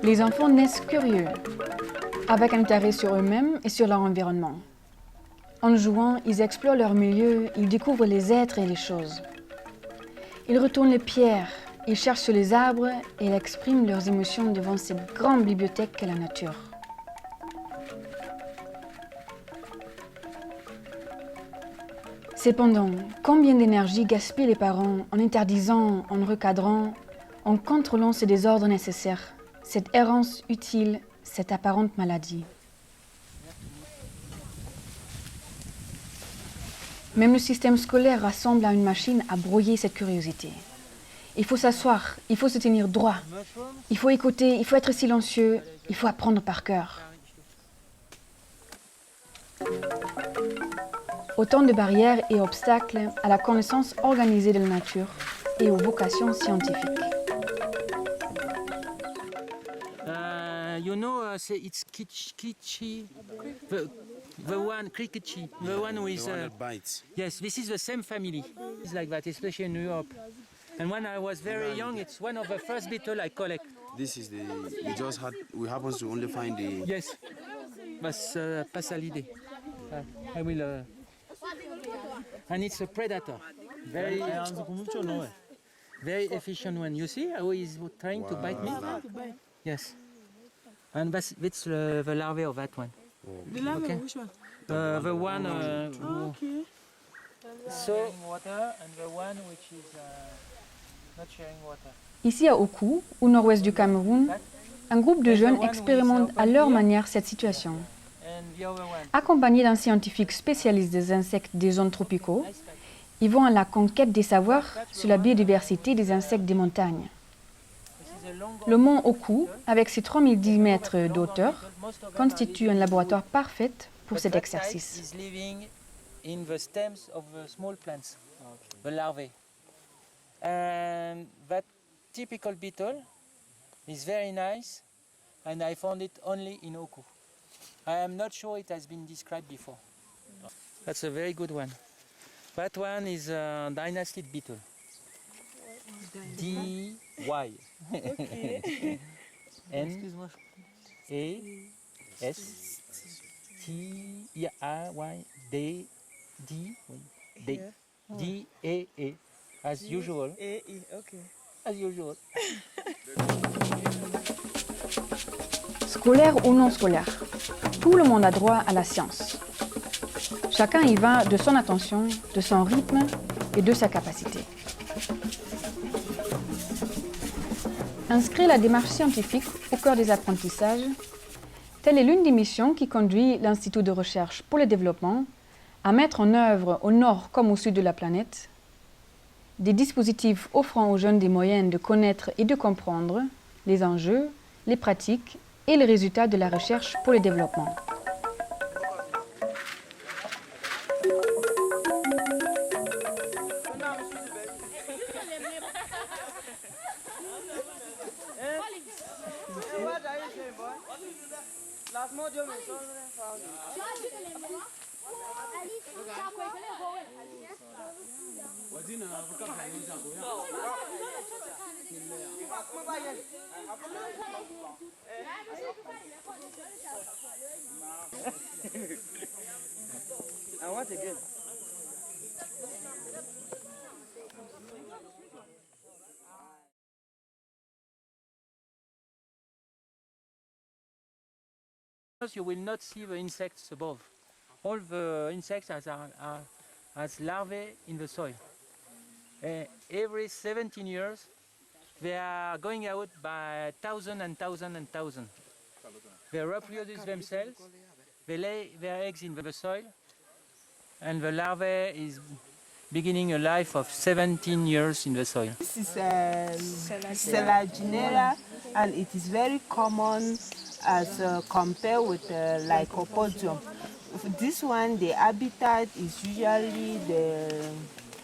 Les enfants naissent curieux, avec un intérêt sur eux-mêmes et sur leur environnement. En jouant, ils explorent leur milieu, ils découvrent les êtres et les choses. Ils retournent les pierres, ils cherchent sur les arbres et ils expriment leurs émotions devant cette grande bibliothèque qu'est la nature. Cependant, combien d'énergie gaspillent les parents en interdisant, en recadrant, en contrôlant ce désordre nécessaire, cette errance utile, cette apparente maladie. Même le système scolaire rassemble à une machine à brouiller cette curiosité. Il faut s'asseoir, il faut se tenir droit, il faut écouter, il faut être silencieux, il faut apprendre par cœur. Autant de barrières et obstacles à la connaissance organisée de la nature et aux vocations scientifiques. It's Kitchi, the one Cricketchi, the one who is. The one that bites. Yes, this is the same family. It's like that, especially in Europe. And when I was very young, it's one of the first beetles I collect. This is we happen to only find the... Yes, that's pas ça l'idée. I will... and it's a predator. Very efficient one. You see how he's trying to bite me? Yes. And that's the larvae of that one. The larvae, okay. which one? The one Okay. sharing water and the one which is not sharing water. Ici à Oku, au nord-ouest du Cameroun, un groupe de jeunes expérimente à leur manière cette situation. Accompagnés d'un scientifique spécialiste des insectes des zones tropicaux, ils vont à la conquête des savoirs sur la biodiversité des insectes des montagnes. Le mont Oku, avec ses 3010 mètres d'auteur, constitue un laboratoire parfait pour cet exercice. In the stems of the small plants, the larvae. And that typical beetle is very nice, and I found it only in Oku. I am not sure it has been described before. That's a very good one. That one is a dynastid beetle. D-Y. Okay. N-A-S-T-Y-D. D-A-A, as usual. A-E, okay. As usual. Scolaire ou non scolaire, tout le monde a droit à la science. Chacun y va de son attention, de son rythme et de sa capacité. Inscrire la démarche scientifique au cœur des apprentissages, telle est l'une des missions qui conduit l'Institut de recherche pour le développement à mettre en œuvre au nord comme au sud de la planète des dispositifs offrant aux jeunes des moyens de connaître et de comprendre les enjeux, les pratiques et les résultats de la recherche pour le développement. I want again. You will not see the insects above. All the insects are as larvae in the soil. Every 17 years, they are going out by thousand and thousand and thousand. They reproduce themselves, they lay their eggs in the soil, and the larvae is beginning a life of 17 years in the soil. This is Selaginella, and it is very common as compared with Lycopodium. This one, the habitat is usually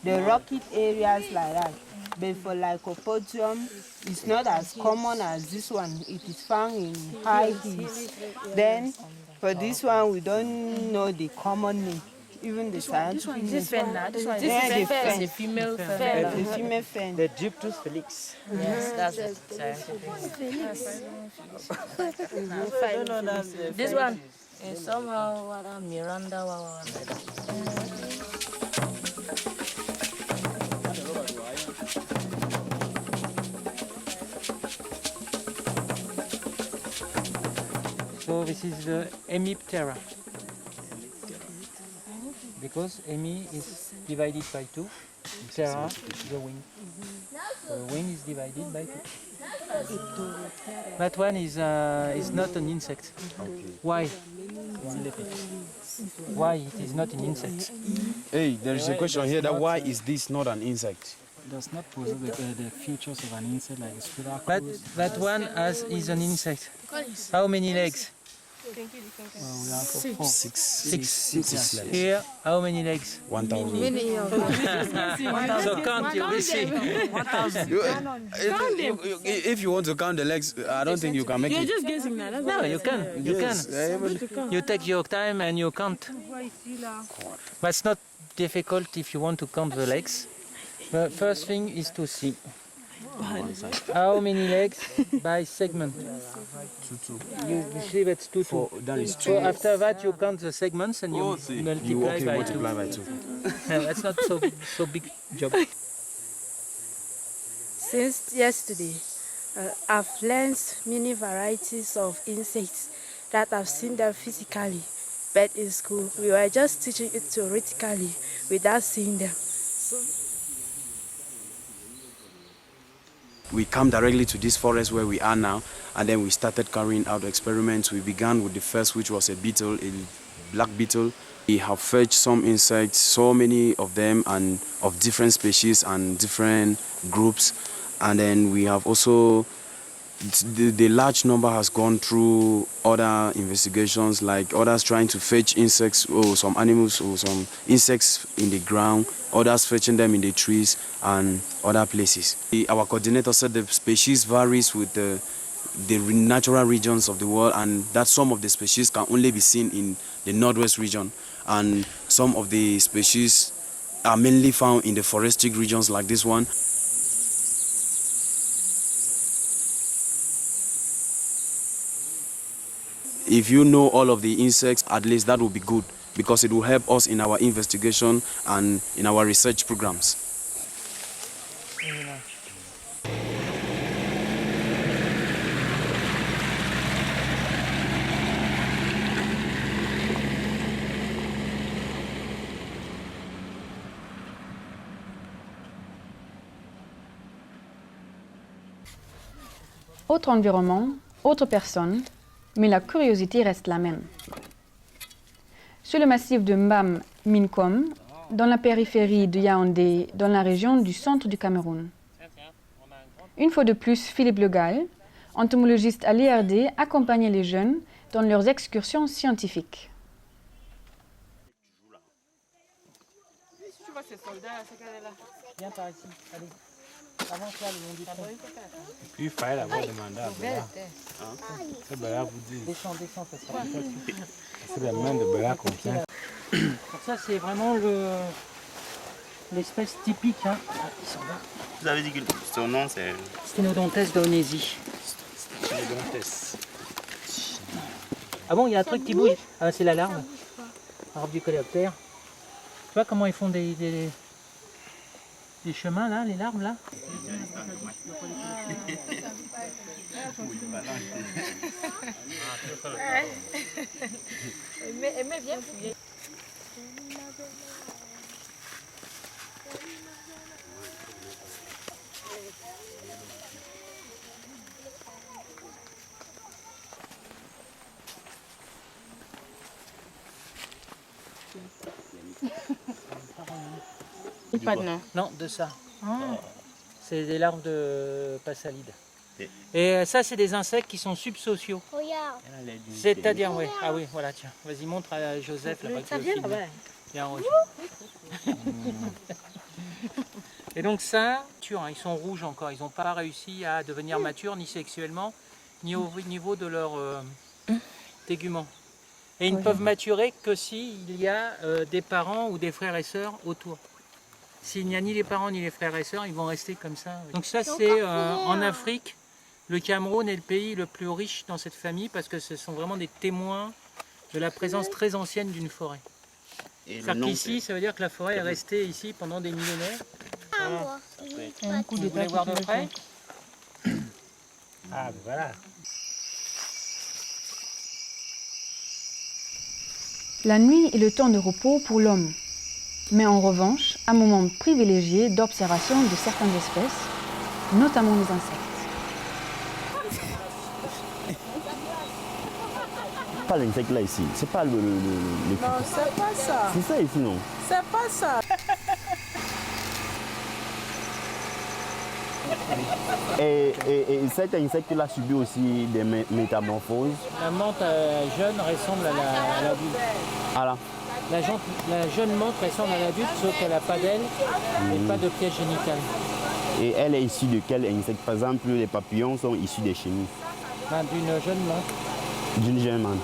the rocky areas like that. But for Lycopodium, it's not as common as this one. It is found in high hills. Then, for this one, we don't know the common name. even the scientific This fan now, this one is Yeah, the fan, fan. the female fan. the female fan. The Gyptus felix. Yes, that's it. This one is somehow Miranda. So this is the Hemiptera. Because Hemi is divided by 2, Ptera the wing. So the wing is divided by 2. That one is not an insect. Why? Why it is not an insect? Hey, there is a question here that why is this not an insect? Does not possess the features of an insect like a spiracles. But that one is an insect. How many legs? We have four. Six legs. Here, how many legs? 1,000. So count, you will see. If you want to count the legs, I don't think you can make it. No, you can. You Yes, can. You take your time and you count. But it's not difficult if you want to count the legs. The first thing is to see how many legs by segment. You see that's 2, 2. That is So after that you count the segments and you multiply by 2. multiply by 2. That's not so big job. Since yesterday, I've learned many varieties of insects that I've seen them physically, but in school we were just teaching it theoretically without seeing them. We come directly to this forest where we are now, and then we started carrying out experiments. We began with the first, which was a beetle, a black beetle. We have fetched some insects, so many of them, and of different species and different groups. And then we have also, the large number has gone through other investigations, like others trying to fetch insects or some animals or some insects in the ground, others fetching them in the trees and other places. Our coordinator said the species varies with the natural regions of the world, and that some of the species can only be seen in the northwest region, and some of the species are mainly found in the forestic regions like this one. If you know all of the insects, at least that will be good, because it will help us in our investigation and in our research programs. Autre environnement, autre personne, mais la curiosité reste la même. Sur le massif de Mbam Minkom, dans la périphérie de Yaoundé, dans la région du centre du Cameroun. Une fois de plus, Philippe Le Gall, entomologiste à l'IRD, accompagnait les jeunes dans leurs excursions scientifiques. Viens par ici, allez. Avance là, le long du tronc. Puis il fallait d'abord demander à Béla. C'est Béla vous dit. Descends, ça sera plus facile. C'est la main de Béla comme ça. Donc ça, c'est vraiment l'espèce typique. Hein. Ils sont là. Vous avez dit que son nom c'est... Sténodontes d'Onésie. Ah bon, il y a un truc qui bouge. Ah, c'est la larve. Arbre du coléoptère. Tu vois comment ils font des chemins là, les larves là? Elle met bien fouiller. Pas de nom. Non, de ça. C'est des larves de passalide. Et ça, c'est des insectes qui sont subsociaux. C'est-à-dire, oui. Ah oui, voilà, tiens. Vas-y, montre à Joseph. Là-bas, ça vient là-bas. Viens, et donc ça, ils sont rouges encore. Ils n'ont pas réussi à devenir matures, ni sexuellement, ni au niveau de leur tégument. Et ils ne peuvent maturer que s'il y a des parents ou des frères et sœurs autour. S'il n'y a ni les parents ni les frères et sœurs, ils vont rester comme ça. Donc ça, c'est en Afrique. Le Cameroun est le pays le plus riche dans cette famille parce que ce sont vraiment des témoins de la présence très ancienne d'une forêt. C'est-à-dire qu'ici, ça veut dire que la forêt est restée ici pendant des millénaires. Voilà. Vous voulez voir de près? Ah, voilà. La nuit est le temps de repos pour l'homme, mais en revanche, un moment privilégié d'observation de certaines espèces, notamment les insectes. Pas l'insecte là ici, c'est pas le Non, c'est pas ça. C'est ça ici, non? C'est pas ça. Et cet insecte-là subit aussi des métamorphoses. La menthe jeune ressemble à l'adulte. Ah là. La jeune menthe ressemble à l'adulte, sauf qu'elle n'a pas d'aile et pas de piège génital. Et elle est issue de quel insecte? Par exemple, les papillons sont issus des chenilles. D'une jeune menthe. D'une jeune menthe.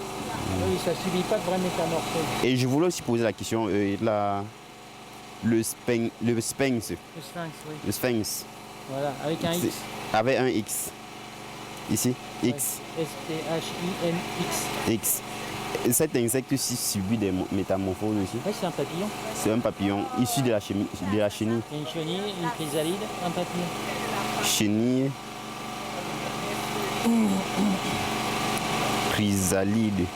Oui, ça ne subit pas de vraie métamorphose. Et je voulais aussi poser la question, le sphinx. Le sphinx, oui. Le sphinx. Voilà, avec un X. Avec un X. Ici, X. S-T-H-I-N-X. X. Et cet insecte-ci subit des métamorphoses aussi. Oui, c'est un papillon. C'est un papillon issu de la chenille. Il y a une chenille, une chrysalide, un papillon. Chenille. Chrysalide.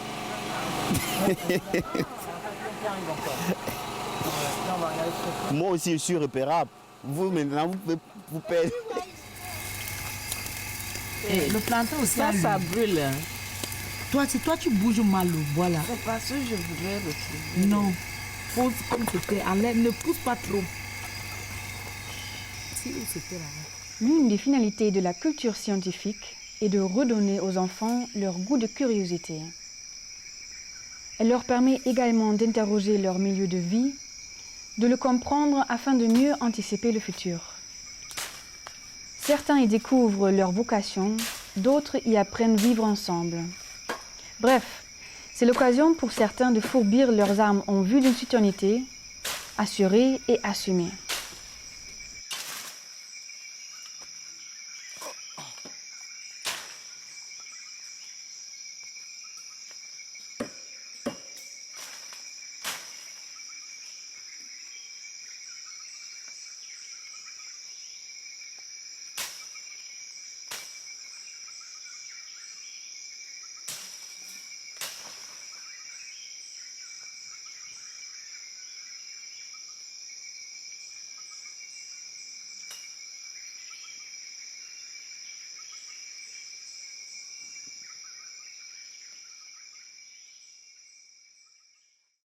Moi aussi, je suis repérable. Vous, maintenant, vous pouvez vous perdre. Le plantain aussi, Ça brûle. Hein. Toi, tu bouges mal le bois là. C'est parce que je voudrais retrouver. Non. Pose comme c'était. Enlève, ne pousse pas trop. L'une des finalités de la culture scientifique est de redonner aux enfants leur goût de curiosité. Elle leur permet également d'interroger leur milieu de vie, de le comprendre afin de mieux anticiper le futur. Certains y découvrent leur vocation, d'autres y apprennent vivre ensemble. Bref, c'est l'occasion pour certains de fourbir leurs armes en vue d'une citoyenneté assurée et assumée.